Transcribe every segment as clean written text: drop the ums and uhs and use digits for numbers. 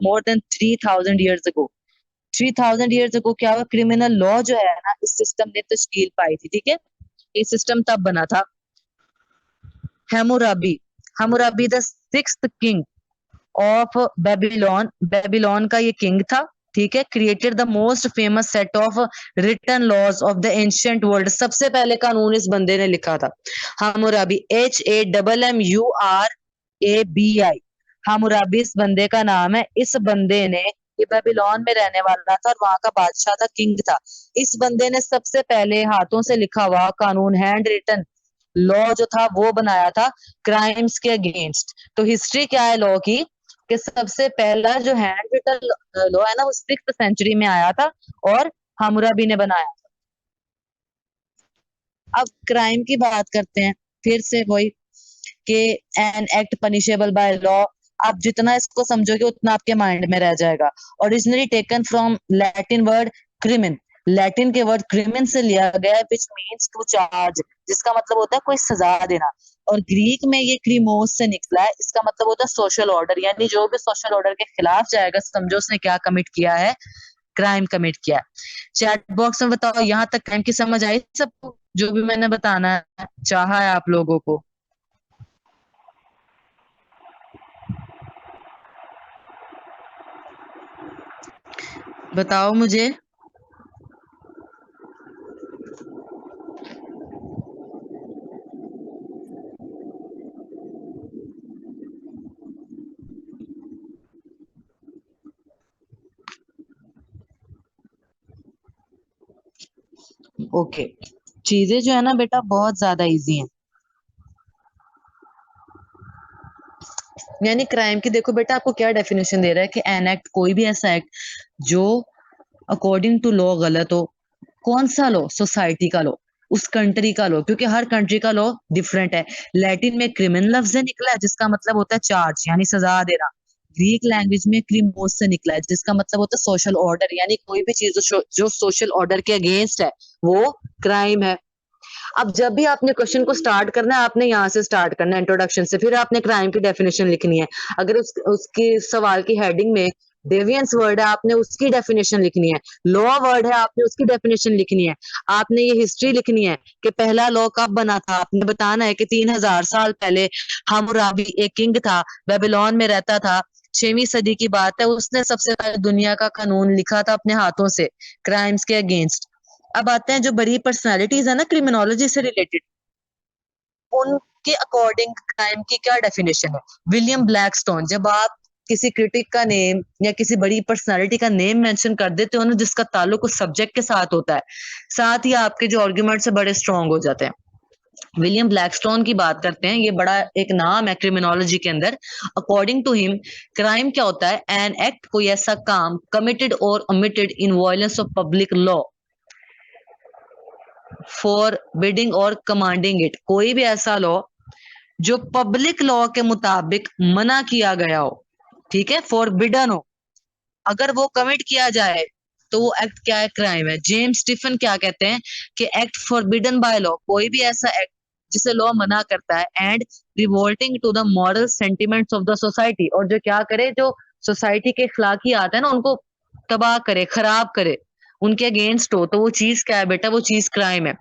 more than 3000 years ago. 3000 years ago क्या हुआ, criminal law जो है ना, इस सिस्टम ने तश्कील पाई थी। ठीक है, ये सिस्टम तब बना था। Hammurabi, Hammurabi the sixth king of Babylon, Babylon का ये किंग था। ठीक है, created the most famous set of written laws of the ancient world, सबसे पहले कानून इस बंदे ने लिखा था। हमुराबी, HAMMURABI, हमुराबी इस बंदे का नाम है। इस बंदे ने, ये बेबीलोन में रहने वाला था और वहां का बादशाह था, किंग था। इस बंदे ने सबसे पहले हाथों से लिखा हुआ कानून, हैंड रिटन लॉ जो था वो बनाया था क्राइम्स के अगेंस्ट। तो हिस्ट्री क्या है लॉ की, कि सबसे पहला जो हैंड रिटन लॉ है ना, वो 6th सेंचुरी में आया था और हमुराबी ने बनाया। अब क्राइम की बात करते हैं, फिर से वही कि an act punishable by law. आप जितना इसको समझोगे उतना आपके माइंड में रह जाएगा। Originally taken from Latin word crimen, Latin के वर्ड क्रिमिन से लिया गया है, विच मीन्स टू चार्ज, जिसका मतलब होता है कोई सजा देना। और ग्रीक में ये क्रीमोस से निकला है, इसका मतलब होता है सोशल ऑर्डर, यानी जो भी सोशल ऑर्डर के खिलाफ जाएगा, समझो उसने क्या कमिट किया है, क्राइम कमिट किया है। चैट बॉक्स में बताओ, यहाँ तक क्राइम की समझ आई सबको, जो भी मैंने बताना चाहा है आप लोगों को? बताओ मुझे। ओके, चीजें जो है ना बेटा बहुत ज्यादा इजी हैं। यानी क्राइम की देखो बेटा, आपको क्या डेफिनेशन दे रहा है कि एन एक्ट, कोई भी ऐसा एक्ट जो अकॉर्डिंग टू लॉ गलत हो। कौन सा लॉ? सोसाइटी का लॉ, उस कंट्री का लॉ, क्योंकि हर कंट्री का लॉ डिफरेंट है। लैटिन में क्रिमिनल लफ्ज से निकला है, जिसका मतलब होता है चार्ज यानी सजा देना। ग्रीक लैंग्वेज में क्रिमोस से निकला है, जिसका मतलब होता है सोशल ऑर्डर, यानी कोई भी चीज जो सोशल ऑर्डर के अगेंस्ट है वो क्राइम है। अब जब भी आपने क्वेश्चन को स्टार्ट करना है, आपने यहाँ से स्टार्ट करना है इंट्रोडक्शन से, फिर आपने क्राइम की डेफिनेशन लिखनी है। अगर उसकी सवाल की हेडिंग में डेवियंस वर्ड है, आपने उसकी डेफिनेशन लिखनी है। लॉ वर्ड है, आपने उसकी डेफिनेशन लिखनी है। आपने ये हिस्ट्री लिखनी है कि पहला लॉ कब बना था, आपने बताना है कि 3000 साल पहले हम्मुराबी एक किंग था, बेबीलोन में रहता था, 6वीं सदी की बात है, उसने सबसे पहले दुनिया का कानून लिखा था अपने हाथों से क्राइम्स के अगेंस्ट। अब आते हैं जो बड़ी पर्सनालिटीज है ना क्रिमिनोलॉजी से रिलेटेड, उनके अकॉर्डिंग क्राइम की क्या डेफिनेशन है। विलियम ब्लैकस्टोन, जब आप किसी क्रिटिक का नेम या किसी बड़ी पर्सनालिटी का नेम मेंशन कर देते हो ना, जिसका ताल्लुक उस सब्जेक्ट के साथ होता है, साथ ही आपके जो आर्ग्यूमेंट्स है बड़े स्ट्रांग हो जाते हैं। विलियम ब्लैकस्टोन की बात करते हैं, ये बड़ा एक नाम है क्रिमिनोलॉजी के अंदर। अकॉर्डिंग टू हिम, क्राइम क्या होता है? एन एक्ट, कोई ऐसा काम कमिटेड और omitted in violence of public law, for bidding और कमांडिंग इट, कोई भी ऐसा लॉ जो पब्लिक लॉ के मुताबिक मना किया गया हो, ठीक है, फॉरबिडन हो, अगर वो कमिट किया जाए तो वो एक्ट क्या है? क्राइम है। जेम्स स्टीफन क्या कहते हैं कि एक्ट फॉरबिडन बाय लॉ, कोई भी ऐसा एक्ट जिसे लॉ मना करता है, and revolting to the moral sentiments of the society, और जो क्या करे, जो सोसाइटी के अखलाकी आते हैं ना, उनको तबाह करे, खराब करे, उनके अगेंस्ट हो, तो वो चीज क्या है बेटा? वो चीज क्राइम है।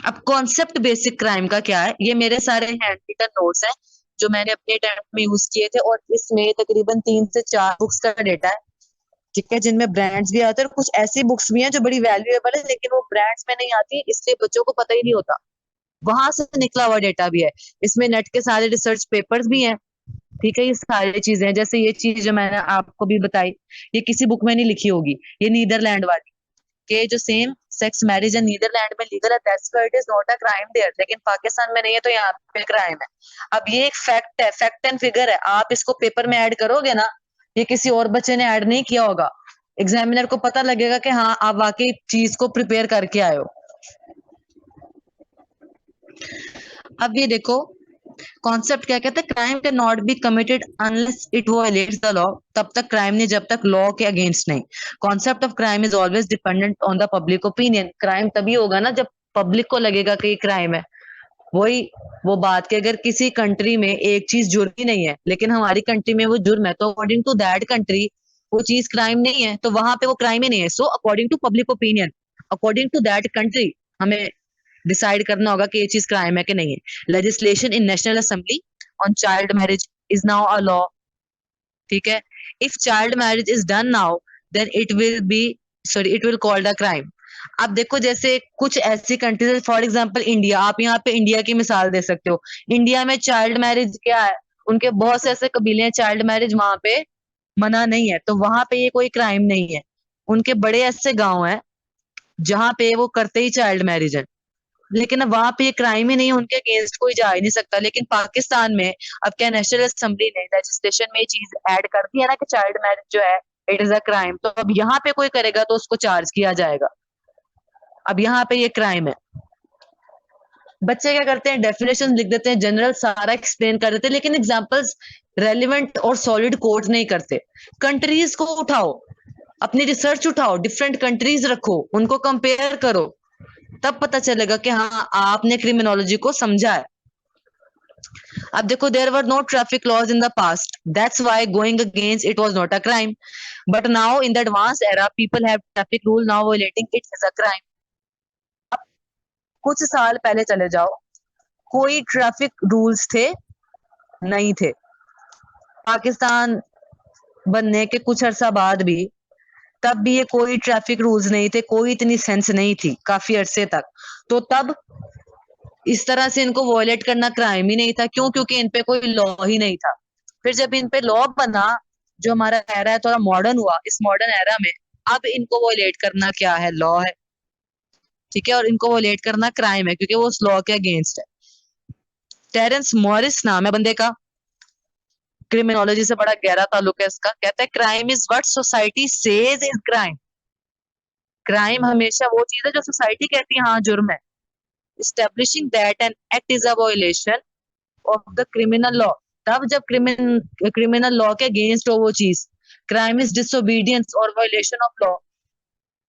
अब कॉन्सेप्ट बेसिक क्राइम का क्या है, ये मेरे सारे हैंड रिटन नोट्स हैं जो मैंने अपने अटेम्प्ट में यूज किए थे, और इसमें तकरीबन 3 से 4 बुक्स का डेटा है, ठीक है, जिनमें ब्रांड्स भी आते हैं और कुछ ऐसी बुक्स भी हैं जो बड़ी वैल्यूएबल है, लेकिन वो ब्रांड्स में नहीं आती, इसलिए बच्चों को पता ही नहीं होता। वहां से निकला हुआ डेटा भी है, इसमें नेट के सारे रिसर्च पेपर्स भी हैं। ठीक है, ये सारी चीजें हैं, जैसे ये चीज जो मैंने आपको भी बताई, ये किसी बुक में नहीं लिखी होगी, ये नीदरलैंड वाली, कि जो सेम सेक्स मैरिज है नीदरलैंड में लीगल है, that's why it is not a crime there, लेकिन पाकिस्तान में नहीं है, तो यहाँ पे क्राइम है। अब ये एक फैक्ट है, फैक्ट एंड फिगर है, आप इसको पेपर में ऐड करोगे ना, ये किसी और बच्चे ने ऐड नहीं किया होगा, एग्जामिनर को पता लगेगा कि हाँ आप वाकई चीज को प्रिपेयर करके आए हो। अब ये देखो, कॉन्सेप्ट क्या कहता है, crime can not be committed unless it violets the law, तब तक क्राइम नहीं जब तक लॉ के अगेंस्ट नहीं। Concept of crime is always dependent on the public opinion, crime तभी होगा ना जब पब्लिक को लगेगा कि ये क्राइम है। वही वो बात कि अगर किसी कंट्री में एक चीज जुर्म ही नहीं है लेकिन हमारी कंट्री में वो जुर्म है, तो अकॉर्डिंग टू दैट कंट्री वो चीज क्राइम नहीं है, तो वहां पे वो क्राइम ही नहीं है। So according to public opinion, according to that country, हमें डिसाइड करना होगा कि ये चीज क्राइम है कि नहीं है। Legislation in national assembly on child marriage is now a law, ठीक है। If child marriage is done now then it will be, sorry, it will called a crime. अब देखो जैसे कुछ ऐसी कंट्रीज, फॉर एग्जांपल इंडिया, आप यहाँ पे इंडिया की मिसाल दे सकते हो। इंडिया में चाइल्ड मैरिज क्या है, उनके बहुत से ऐसे कबीले हैं, चाइल्ड मैरिज वहां पे मना नहीं है, तो वहां पे ये कोई क्राइम नहीं है। उनके बड़े ऐसे गांव हैं जहां पे वो करते ही चाइल्ड मैरिज है, लेकिन अब वहां पे ये क्राइम ही नहीं है, उनके अगेंस्ट कोई जा ही नहीं सकता। लेकिन पाकिस्तान में अब क्या नेशनल असेंबली ने लेजिस्लेशन में ये चीज ऐड कर दी है ना कि चाइल्ड मैरिज जो है इट इज अ क्राइम, तो अब यहाँ पे कोई करेगा तो उसको चार्ज किया जाएगा। अब यहाँ पे ये क्राइम है। बच्चे क्या करते हैं, डेफिनेशन लिख देते हैं, जनरल सारा एक्सप्लेन कर देते हैं, लेकिन एग्जांपल्स रेलिवेंट और सॉलिड कोट नहीं करते। कंट्रीज को उठाओ, अपनी रिसर्च उठाओ, डिफरेंट कंट्रीज रखो, उनको कंपेयर करो, तब पता चलेगा कि हाँ आपने क्रिमिनोलॉजी को समझा है। अब देखो, there were no traffic laws in the past, that's why going against it was not a crime, but now in the advance era people have traffic rule, now violating it is a crime. कुछ साल पहले चले जाओ, कोई traffic rules थे नहीं थे। पाकिस्तान बनने के कुछ अरसा बाद भी, तब भी ये कोई ट्रैफिक रूल्स नहीं थे, कोई इतनी सेंस नहीं थी काफी अरसे तक। तो तब इस तरह से इनको वॉयलेट करना क्राइम ही नहीं था। क्यों? क्योंकि इन पे कोई लॉ ही नहीं था। फिर जब इन पे लॉ बना, जो हमारा एरा है थोड़ा मॉडर्न हुआ, इस मॉडर्न एरा में अब इनको वॉयलेट करना क्या है, लॉ है, ठीक है, और इनको वॉयलेट करना क्राइम है क्योंकि वो उस लॉ के अगेंस्ट है। टेरेंस मॉरिस नाम है बंदे का, क्रिमिनोलॉजी से बड़ा गहरा ताल्लुक है इसका। कहता है crime is what society says is crime. Crime हमेशा वो चीज है जो सोसाइटी कहती है हाँ जुर्म है। Establishing that an act is a violation of the criminal law, तब जब क्रिमिनल लॉ के अगेंस्ट हो वो चीज। क्राइम इज डिसोबीडियंस और वायलेशन ऑफ लॉ।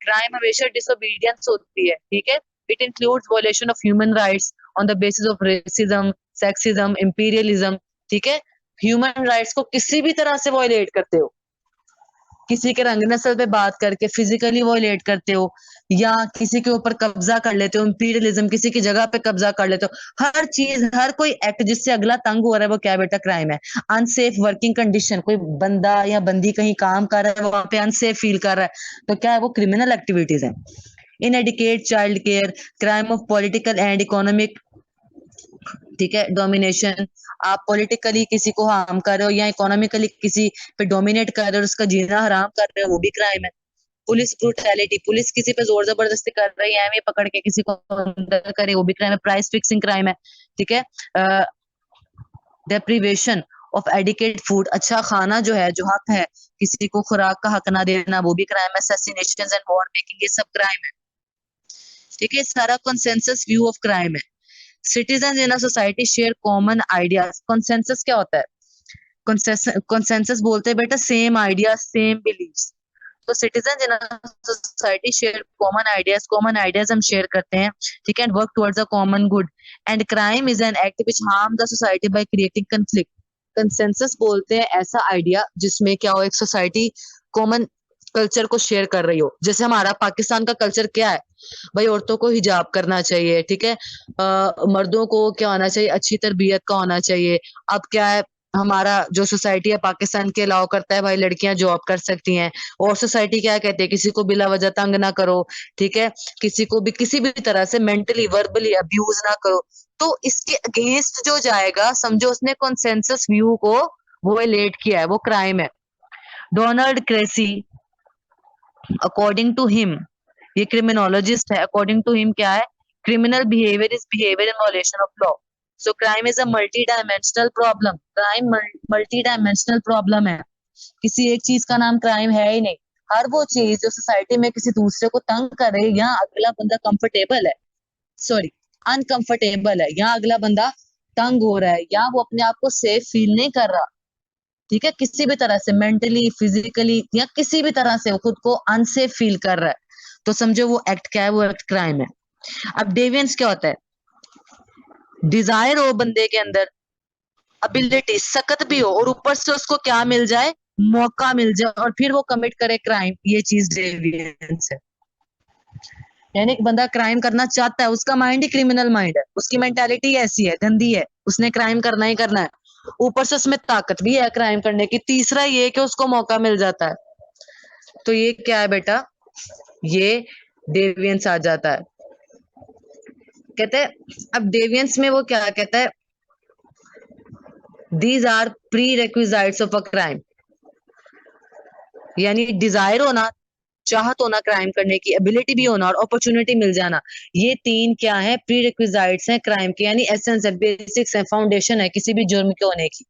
क्राइम हमेशा डिसोबीडियंस होती है, ठीक है। It includes violation of human rights on the basis of racism, sexism, imperialism, ठीक है। ह्यूमन राइट्स को किसी भी तरह से वायलेट करते हो, किसी के रंग नस्ल पे बात करके फिजिकली वॉयलेट करते हो, या किसी के ऊपर कब्जा कर लेते हो, इंपीरियलिज्म, किसी की जगह पे कब्जा कर लेते हो, हर चीज, हर कोई एक्ट जिससे अगला तंग हो रहा है वो क्या बेटा क्राइम है। अनसेफ वर्किंग कंडीशन, कोई बंदा या बंदी कहीं काम कर रहा है, वहां पे अनसेफ फील कर रहा है, तो क्या है वो क्रिमिनल एक्टिविटीज है। Inadequate child care, crime of political and economic, ठीक है, डोमिनेशन। आप पॉलिटिकली किसी को हार्म कर रहे हो या इकोनॉमिकली किसी पे डोमिनेट कर रहे हो, उसका जीना हराम कर रहे हो, वो भी क्राइम है। पुलिस ब्रूटैलिटी, पुलिस किसी पे जोर जबरदस्ती कर रही है, हमें पकड़ के किसी को अंदर करे, वो भी क्राइम है। प्राइस फिक्सिंग क्राइम है, ठीक है। डेप्रीवेशन ऑफ एडिकेट फूड, अच्छा खाना जो है, जो हक है, किसी को खुराक का हक ना देना, वो भी क्राइम है। असैसिनेशंस एंड वॉर मेकिंग, ये सब क्राइम है, ठीक है। सारा कंसेंसस व्यू ऑफ क्राइम है। Citizen in a society share common ideas. Consensus क्या होता है? कंसेंसस बोलते हैं बेटा सेम आइडियाज, सेम बिलीव्स। तो citizen in society share common ideas हम शेयर करते हैं, ठीक है, and work towards a common good. And crime is an act which harm the society by creating conflict. Consensus बोलते हैं ऐसा आइडिया जिसमें क्या हो, एक सोसाइटी कॉमन कल्चर को शेयर कर रही हो। जैसे हमारा पाकिस्तान का कल्चर क्या है भाई, औरतों को हिजाब करना चाहिए, ठीक है। मर्दों को क्या होना चाहिए, अच्छी तरबियत का होना चाहिए। अब क्या है, हमारा जो सोसाइटी है पाकिस्तान के अलाउ करता है भाई लड़कियां जॉब कर सकती हैं, और सोसाइटी क्या कहती है, किसी को बिला वजह तंग ना करो, ठीक है, किसी को भी किसी भी तरह से मेंटली वर्बली अब्यूज ना करो। तो इसके अगेंस्ट जो जाएगा, समझो उसने कॉन्सेंसस व्यू को वो लेट किया है, वो क्राइम है। Donald Cressey, according to him, ये क्रिमिनोलॉजिस्ट है, अकॉर्डिंग टू हिम क्या है, criminal behaviour is behaviour in violation of law. So crime is a multi dimensional problem. Crime multi dimensional problem है, किसी एक चीज का नाम क्राइम है ही नहीं। हर वो चीज जो सोसाइटी में किसी दूसरे को तंग करे, या अगला बंदा कंफर्टेबल है, सॉरी, अनकंफर्टेबल है, या अगला बंदा तंग हो रहा है, या वो अपने आप को सेफ फील नहीं कर रहा, ठीक है, किसी भी तरह से मेंटली, फिजिकली, या किसी भी तरह से वो खुद को अनसेफ फील कर रहा है, तो समझो वो एक्ट क्या है, वो एक्ट क्राइम है। अब डेवियंस क्या होता है? डिजायर हो बंदे के अंदर, अबिलिटी सख्त भी हो, और ऊपर से उसको क्या मिल जाए, मौका मिल जाए, और फिर वो कमिट करे क्राइम, ये चीज डेविएंस है। यानी एक बंदा क्राइम करना चाहता है, उसका माइंड ही क्रिमिनल माइंड है, उसकी मेंटालिटी ऐसी है, गंदी है, उसने क्राइम करना ही करना है, ऊपर से उसमें ताकत भी है क्राइम करने की। तीसरा ये कि उसको मौका मिल जाता है। तो ये क्या है बेटा, ये डेविएंस आ जाता है। कहते हैं, अब डेविएंस में वो क्या कहता है, these are prerequisites of a crime, यानी डिजायर होना, चाहत होना क्राइम करने की, एबिलिटी भी होना, और अपॉर्चुनिटी मिल जाना, ये तीन क्या है, प्री रिक्विजिट्स हैं क्राइम के, यानी एसेंस है, बेसिक्स है, फाउंडेशन है किसी भी जुर्म के होने की।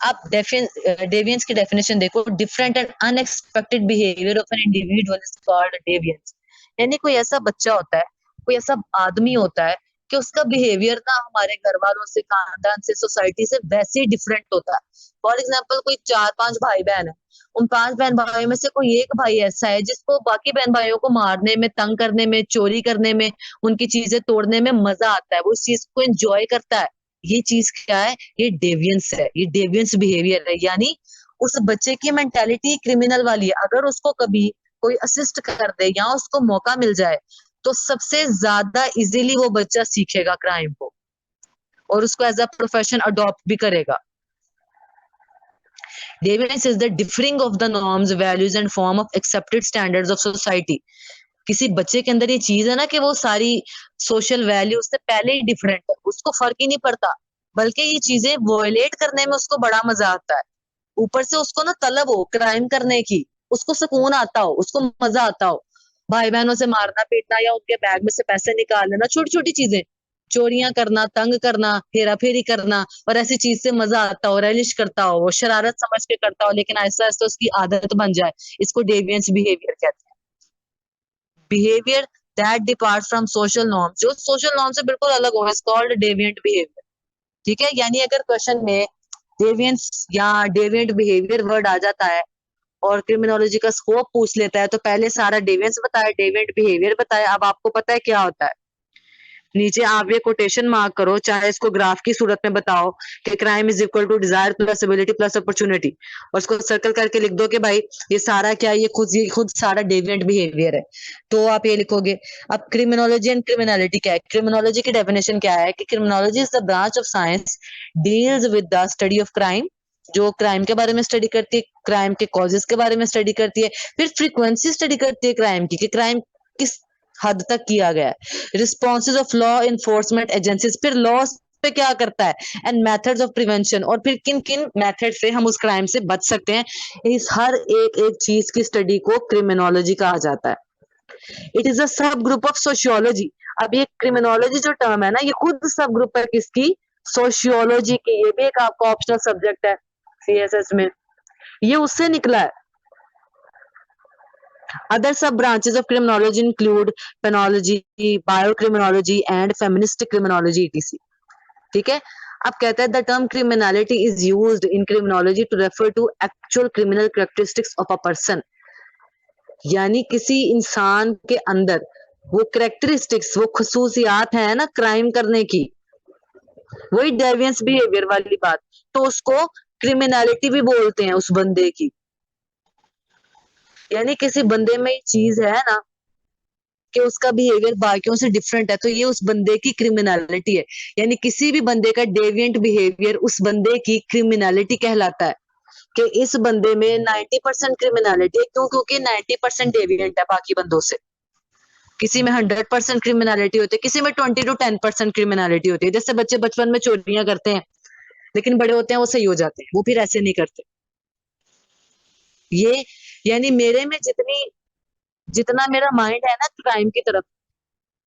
आप डेविएंस की डेफिनेशन देखो, different and unexpected behaviour of an individual is called deviance. यानी कोई ऐसा बच्चा होता है, कोई ऐसा आदमी होता है कि उसका बिहेवियर ना हमारे घर वालों से, खानदान से, सोसाइटी से वैसे ही डिफरेंट होता है। फॉर एग्जाम्पल, कोई 4-5 भाई बहन है, उन 5 बहन भाइयों में से कोई एक भाई ऐसा है जिसको बाकी बहन भाइयों को मारने में, तंग करने में, चोरी करने में, उनकी चीजें तोड़ने में मजा आता है, वो इस चीज को एंजॉय करता है। ये चीज क्या है, ये डेवियंस है, ये डेवियंस बिहेवियर है, यानी उस बच्चे की मेंटालिटी क्रिमिनल वाली है। अगर उसको कभी कोई असिस्ट कर दे या उसको मौका मिल जाए, तो सबसे ज्यादा इजीली वो बच्चा सीखेगा क्राइम को, और उसको एज अ प्रोफेशन अडॉप्ट भी करेगा। Deviance is the differing of the norms, values and form of accepted standards of society. किसी बच्चे के अंदर ये चीज है ना कि वो सारी सोशल वैल्यू से पहले ही डिफरेंट है, उसको फर्क ही नहीं पड़ता, बल्कि ये चीजें वॉयलेट करने में उसको बड़ा मजा आता है। ऊपर से उसको ना तलब हो क्राइम करने की, उसको सुकून आता हो, उसको मजा आता हो, भाई बहनों से मारना पीटना, या उनके बैग में से पैसे निकाल लेना, छोटी छोटी चीजें, चोरियां करना, तंग करना, हेरा फेरी करना, और ऐसी चीज से मजा आता हो, रेलिश करता हो, वो शरारत समझ के करता हो, लेकिन ऐसा ऐसा उसकी आदत बन जाए, इसको डेविएंस बिहेवियर कहते हैं। Behaviour that depart from social norm, जो सोशल नॉर्म से बिल्कुल अलग हो, इज कॉल्ड डेविएंट बिहेवियर। ठीक है, यानी अगर क्वेश्चन में डेविएंस या डेविएंट बिहेवियर वर्ड आ जाता है और क्रिमिनोलॉजी का स्कोप पूछ लेता है, तो पहले सारा डेविएंस बताया, डेविएंट बिहेवियर बताया, अब आपको पता है क्या होता है। नीचे आप ये कोटेशन मार्क करो, चाहे इसको ग्राफ की सूरत में बताओ कि crime is equal to desire plus ability plus opportunity, और उसको सर्कल करके लिख दो कि भाई ये सारा क्या है, ये खुद सारा डेविएंट बिहेवियर है। तो आप ये लिखोगे। अब क्रिमिनोलॉजी एंड क्रिमिनलिटी क्या है, क्रिमिनोलॉजी की डेफिनेशन क्या है कि criminology is the branch of science deals with the study of crime, जो क्राइम के बारे में स्टडी करती है, क्राइम के कॉजेस के बारे में स्टडी करती है, फिर फ्रीक्वेंसी स्टडी करती है क्राइम की, कि क्राइम किस हद तक किया गया है, responses of law enforcement agencies, फिर लॉ पे क्या करता है, एंड मेथड्स ऑफ प्रिवेंशन, और फिर किन किन मेथड से हम उस क्राइम से बच सकते हैं। इस हर एक एक चीज की स्टडी को क्रिमिनोलॉजी कहा जाता है। इट इज अ सब ग्रुप ऑफ सोशियोलॉजी। अब ये क्रिमिनोलॉजी जो टर्म है ना, ये खुद सब ग्रुप है किसकी, सोशियोलॉजी की। ये भी एक आपका ऑप्शनल सब्जेक्ट है सीएसएस में, ये उससे निकला है। Other sub branches of criminology include penology, biocriminology and feminist criminology etc. ठीक है, अब कहता है the term criminality is used in criminology to refer to actual criminal characteristics of a person, यानी किसी इंसान के अंदर वो कैरेक्टरिस्टिक्स, वो खसूसियात है ना क्राइम करने की, वही डेवियंस बिहेवियर वाली बात, तो उसको क्रिमिनलिटी भी बोलते हैं उस बंदे की। यानी किसी बंदे में ये चीज है ना कि उसका बिहेवियर बाकियों से डिफरेंट है, तो ये उस बंदे की क्रिमिनलिटी है। यानी किसी भी बंदे का डेविएंट बिहेवियर उस बंदे की क्रिमिनलिटी कहलाता है, कि इस बंदे में 90% क्रिमिनलिटी है, क्यों, क्योंकि 90% डेविएंट है बाकी बंदों से। किसी में 100% क्रिमिनलिटी होती है, किसी में 20 to 10% क्रिमिनलिटी होती है। जैसे बच्चे बचपन में चोरियां करते हैं, लेकिन बड़े होते हैं वो सही हो जाते हैं, वो फिर ऐसे नहीं करते। ये यानी मेरे में जितना मेरा माइंड है ना क्राइम की तरफ,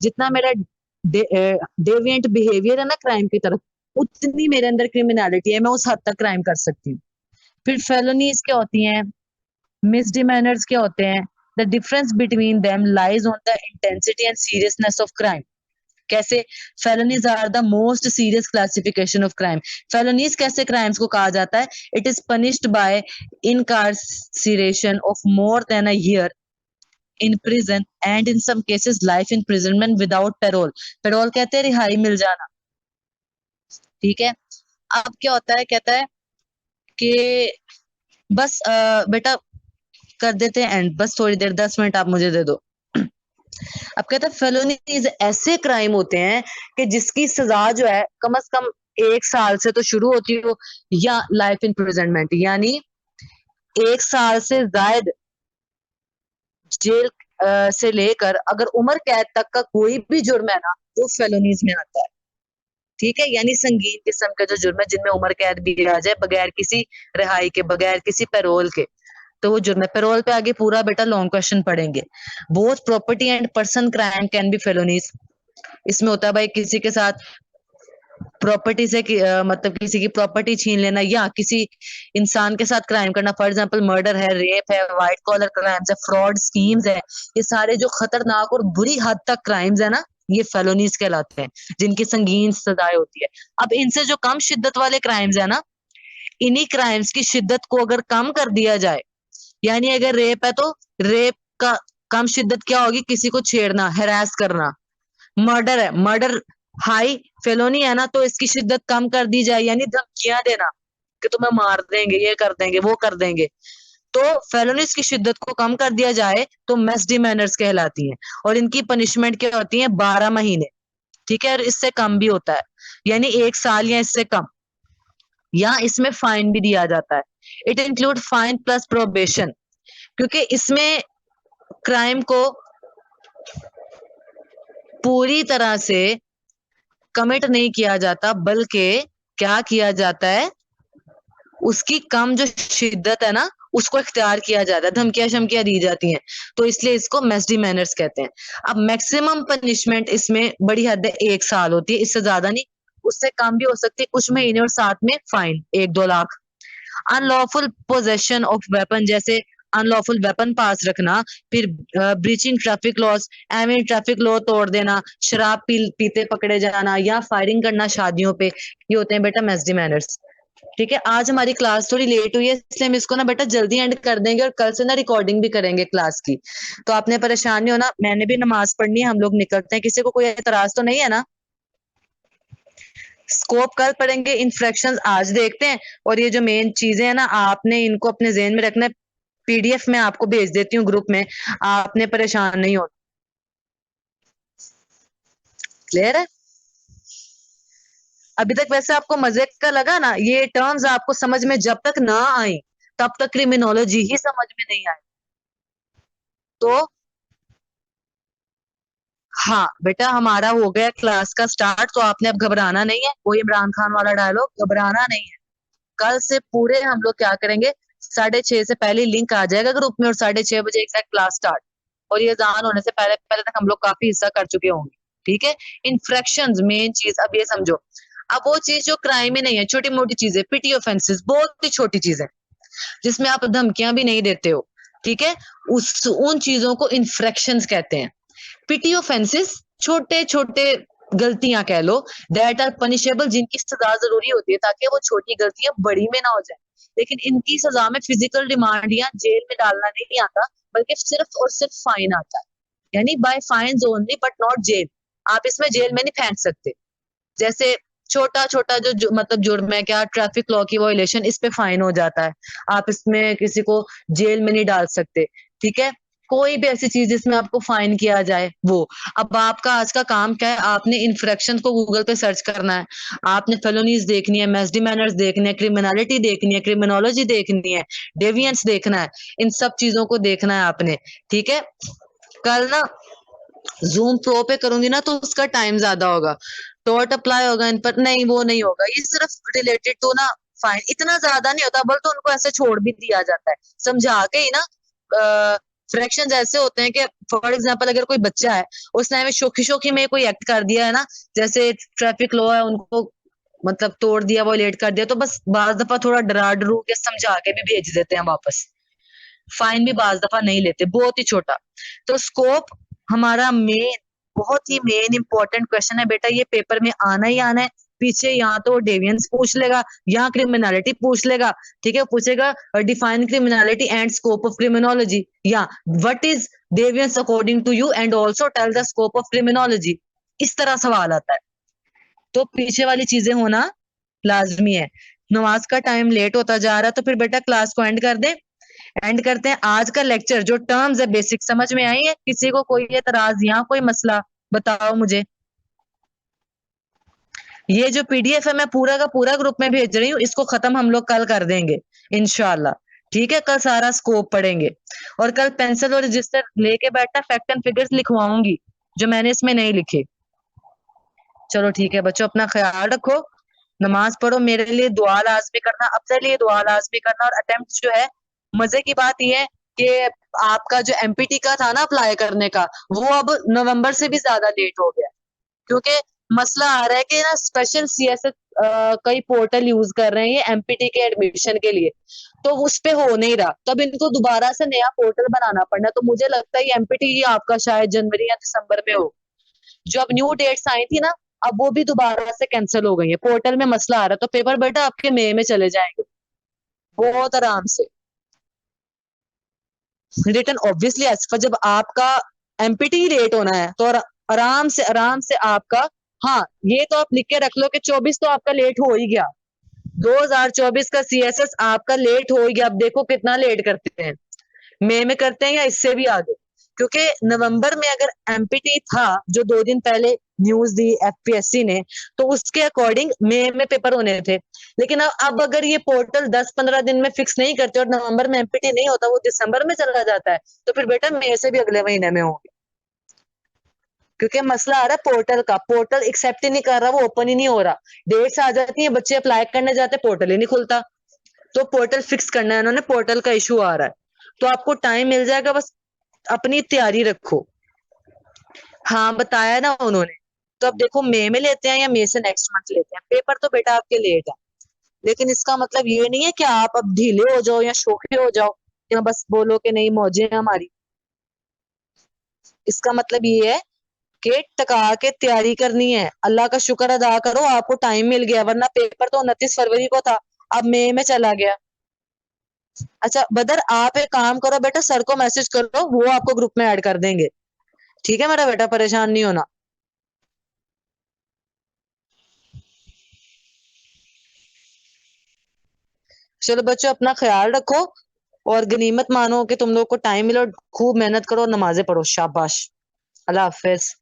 जितना मेरा डेविएंट बिहेवियर है ना क्राइम की तरफ, उतनी मेरे अंदर क्रिमिनलिटी है, मैं उस हद तक क्राइम कर सकती हूँ। फिर फेलोनीज क्या होती हैं, मिसडिमेनर्स क्या होते हैं, the difference between them lies on the intensity and seriousness of crime. कैसे, felonies are the most serious classification of crime. Felonies कैसे क्राइम्स को कहा जाता है, it is punished by incarceration of more than a year in prison and in some cases life imprisonment without parole। parole कहते हैं रिहाई मिल जाना। ठीक है। अब क्या होता है, कहता है कि बस बेटा कर देते हैं एंड, बस थोड़ी देर 10 मिनट आप मुझे दे दो। अब कहता है फेलोनीज ऐसे क्राइम होते हैं कि जिसकी सजा जो है कम से कम 1 साल से तो शुरू होती हो या लाइफ इम्प्रिजनमेंट, यानी 1 साल से ज्यादा जेल से लेकर अगर उम्र कैद तक का कोई भी जुर्म है ना, वो फेलोनीज में आता है। ठीक है, यानी संगीन किस्म के जो जुर्म है जिनमें उम्र कैद भी आ जाए बगैर किसी रिहाई के, बगैर किसी पैरोल के, तो वो जुर्म है। पैरोल पे आगे पूरा बेटा लॉन्ग क्वेश्चन पढ़ेंगे। Both property and person crime can be felonies. इसमें होता है भाई किसी के साथ प्रॉपर्टी से मतलब किसी की प्रॉपर्टी छीन लेना या किसी इंसान के साथ क्राइम करना। फॉर एग्जांपल मर्डर है, रेप है, व्हाइट कॉलर क्राइम्स है, फ्रॉड स्कीम्स है, ये सारे जो खतरनाक और बुरी हद तक क्राइम्स है ना, ये फेलोनीज कहलाते हैं, जिनकी संगीन सजाएं होती है। अब इनसे जो कम शिद्दत वाले क्राइम्स है ना, इन्हीं क्राइम्स की शिद्दत को अगर कम कर दिया जाए, यानी अगर रेप है तो रेप का कम शिद्दत क्या होगी, किसी को छेड़ना, हैरास करना। मर्डर है, मर्डर हाई फेलोनी है ना, तो इसकी शिद्दत कम कर दी जाए, यानी धमकियां देना कि तुम्हें मार देंगे, ये कर देंगे, वो कर देंगे, तो फेलोनीज की शिद्दत को कम कर दिया जाए तो मिसडिमेनर्स कहलाती हैं। और इनकी पनिशमेंट क्या होती है, 12 महीने। ठीक है, और इससे कम भी होता है, यानी 1 साल या इससे कम, या इसमें फाइन भी दिया जाता है। It include fine plus probation, क्योंकि इसमें क्राइम को पूरी तरह से कमिट नहीं किया जाता, बल्कि क्या किया जाता है, उसकी कम जो शिद्दत है ना, उसको इख्तियार किया जाता है, धमकियां शमकियां दी जाती हैं, तो इसलिए इसको मिसडिमेनर्स कहते हैं। अब मैक्सिमम पनिशमेंट इसमें बड़ी हद है 1 साल होती है, इससे ज्यादा नहीं, उससे कम भी हो सकती है, कुछ महीने, और साथ में fine 1-2 lakh. Unlawful possession of weapon, जैसे अनलॉफुल वेपन पास रखना, फिर ब्रीचिंग ट्रैफिक लॉस, एवं ट्रैफिक लॉ तोड़ देना, शराब पीते पकड़े जाना, या फायरिंग करना शादियों पे, ये होते हैं बेटा मिसडिमेनर्स। ठीक है, आज हमारी क्लास थोड़ी लेट हुई है, इसलिए हम इसको ना बेटा जल्दी एंड कर देंगे, और कल से ना रिकॉर्डिंग भी करेंगे क्लास की। तो आपने परेशान नहीं होना, मैंने भी नमाज पढ़नी है, हम लोग निकलते हैं। किसी को कोई एतराज तो नहीं है ना? स्कोप कल पढ़ेंगे, इन्फ्रेक्शंस आज देखते हैं, और ये जो मेन चीजें हैं ना, आपने इनको अपने जेहन में रखना है। पीडीएफ में आपको भेज देती हूँ ग्रुप में, आपने परेशान नहीं होना। क्लियर है? अभी तक वैसे आपको मजे का लगा ना? ये टर्म्स आपको समझ में जब तक ना आई, तब तक क्रिमिनोलॉजी ही समझ में नहीं आई। तो हाँ बेटा, हमारा हो गया क्लास का स्टार्ट, तो आपने अब घबराना नहीं है, कोई इमरान खान वाला डायलॉग घबराना नहीं है। कल से पूरे हम लोग क्या करेंगे, 6:30 से पहले लिंक आ जाएगा ग्रुप में, और 6:30 बजे एग्जैक्ट क्लास स्टार्ट, और ये अजान होने से पहले पहले तक हम लोग काफी हिस्सा कर चुके होंगे। ठीक है, इन्फ्रेक्शंस मेन चीज, अब ये समझो। अब वो चीज जो क्राइम ही नहीं है, छोटी मोटी चीजें, पिटी ऑफेंसेस, बहुत ही छोटी चीजें, जिसमें आप धमकियां भी नहीं देते हो, ठीक है, उस उन चीजों को इन्फ्रेक्शंस कहते हैं। पिटी ऑफेंसेस छोटे छोटे गलतियां कह लो, दैट आर पनिशेबल, जिनकी सजा जरूरी होती है ताकि वो छोटी गलतियां बड़ी में ना हो जाए। लेकिन इनकी सजा में फिजिकल रिमांड या जेल में डालना नहीं आता, बल्कि सिर्फ और सिर्फ फाइन आता है, यानी by fine only but not jail. आप इसमें जेल में नहीं फेंक सकते। जैसे छोटा छोटा जो मतलब जुर्म है, क्या ट्रैफिक लॉ की वायलेशन, इस पे फाइन हो जाता है, आप इसमें किसी को जेल में नहीं डाल सकते। ठीक है, कोई भी ऐसी चीज जिसमें आपको फाइन किया जाए वो। अब आपका आज का काम क्या है, आपने इन्फ्रेक्शन को गूगल पे सर्च करना है, आपने फेलोनीज देखनी है, मिसडिमेनर्स देखनी है, क्रिमिनलिटी देखनी है, क्रिमिनोलॉजी देखनी है, डेविएंस देखना है, इन सब चीजों को देखना है आपने। ठीक है, कल ना जूम प्रो पे करूंगी ना, तो उसका टाइम ज्यादा होगा, टॉट अप्लाई होगा इन पर, नहीं वो नहीं होगा, ये सिर्फ रिलेटेड टू ना फाइन, इतना ज्यादा नहीं होता, बल्कि उनको ऐसे छोड़ भी दिया जाता है समझा के ही ना। फ्रैक्शंस ऐसे होते हैं कि फॉर एग्जांपल अगर कोई बच्चा है, उसने हमें शोखी शोखी में कोई एक्ट कर दिया है ना, जैसे ट्रैफिक लॉ है, उनको मतलब तोड़ दिया, वो लेट कर दिया, तो बस बाज दफा थोड़ा डरा डरू के समझा के भी भेज देते हैं वापस, फाइन भी बाज दफा नहीं लेते, बहुत ही छोटा। तो स्कोप हमारा मेन, बहुत ही मेन इंपॉर्टेंट क्वेश्चन है बेटा, ये पेपर में आना ही आना है। पीछे यहाँ तो डेवियंस पूछ लेगा, यहाँ क्रिमिनलिटी पूछ लेगा। ठीक है, पूछेगा define criminality and scope of criminology, या what is deviance according to you and also tell the scope of criminology, इस तरह सवाल आता है। तो पीछे वाली चीजें होना लाजमी है। नमाज का टाइम लेट होता जा रहा है तो फिर बेटा क्लास को एंड कर दे। एंड करते हैं आज का लेक्चर। जो टर्म्स है बेसिक समझ में आई है? किसी को कोई एतराज या कोई मसला बताओ मुझे। ये जो पीडीएफ है मैं पूरा का पूरा ग्रुप में भेज रही हूँ, इसको खत्म हम लोग कल कर देंगे इंशाल्लाह। ठीक है, कल सारा स्कोप पढ़ेंगे और कल पेंसिल और रजिस्टर लेके बैठना, फैक्ट एंड फिगर्स लिखवाऊंगी जो मैंने इसमें नहीं लिखे। चलो ठीक है बच्चों, अपना ख्याल रखो, नमाज पढ़ो, मेरे लिए दुआ लाजमी करना, अपने लिए दुआ लाजमी करना। और अटेम्प्ट जो है, मजे की बात यह है कि आपका जो एमपीटी का था ना अप्लाई करने का, वो अब नवंबर से भी ज्यादा लेट हो गया, क्योंकि मसला आ रहा है कि ना स्पेशल सीएसएस कई पोर्टल यूज कर रहे हैं ये एमपीटी के एडमिशन के लिए, तो उस पे हो नहीं रहा, तब इनको दोबारा से नया पोर्टल बनाना पड़ना। तो मुझे लगता है ये एमपीटी आपका शायद जनवरी या दिसंबर में हो। जो अब न्यू डेट्स आई थी ना, अब वो भी दोबारा से कैंसिल हो गई है, पोर्टल में मसला आ रहा है, तो पेपर बेटा आपके मई में चले जाएंगे बहुत आराम से। रिटर्न ऑब्वियसली एज पर जब आपका एमपीटी लेट होना है तो आराम से आपका, हाँ ये तो आप लिख के रख लो कि 24 तो आपका लेट हो ही गया, 2024 का सीएसएस आपका लेट हो ही गया। अब देखो कितना लेट करते हैं, मई में करते हैं या इससे भी आगे, क्योंकि नवंबर में अगर एमपीटी था जो 2 दिन पहले न्यूज दी एफपीएससी ने, तो उसके अकॉर्डिंग मई में पेपर होने थे। लेकिन अब अगर ये पोर्टल 10-15 दिन में फिक्स नहीं करते और नवंबर में एमपीटी नहीं होता, वो दिसंबर में चला जाता है, तो फिर बेटा मई से भी अगले महीने में होंगे। क्योंकि मसला आ रहा है पोर्टल का, पोर्टल एक्सेप्ट ही नहीं कर रहा, वो ओपन ही नहीं हो रहा, डेट्स आ जाती है, बच्चे अप्लाई करने जाते, पोर्टल ही नहीं खुलता। तो पोर्टल फिक्स करना है उन्होंने, पोर्टल का इशू आ रहा है, तो आपको टाइम मिल जाएगा, बस अपनी तैयारी रखो। हाँ बताया ना उन्होंने। तो अब देखो मई में लेते हैं या मई से नेक्स्ट मंथ लेते हैं, पेपर तो बेटा आपके लेट है, लेकिन इसका मतलब ये नहीं है कि आप अब ढीले हो जाओ या शोखे हो जाओ या बस बोलो कि नहीं मौजें हैं हमारी। इसका मतलब ये है कि टका के तैयारी करनी है, अल्लाह का शुक्र अदा करो आपको टाइम मिल गया, वरना पेपर तो 29 फरवरी को था, अब मई में चला गया। अच्छा बदर, आप एक काम करो बेटा, सर को मैसेज करो, वो आपको ग्रुप में ऐड कर देंगे। ठीक है मेरा बेटा, परेशान नहीं होना। चलो बच्चों, अपना ख्याल रखो और गनीमत मानो कि तुम लोग को टाइम मिलो, खूब मेहनत करो, नमाजें पढ़ो, शाबाश। अल्लाह हाफिज।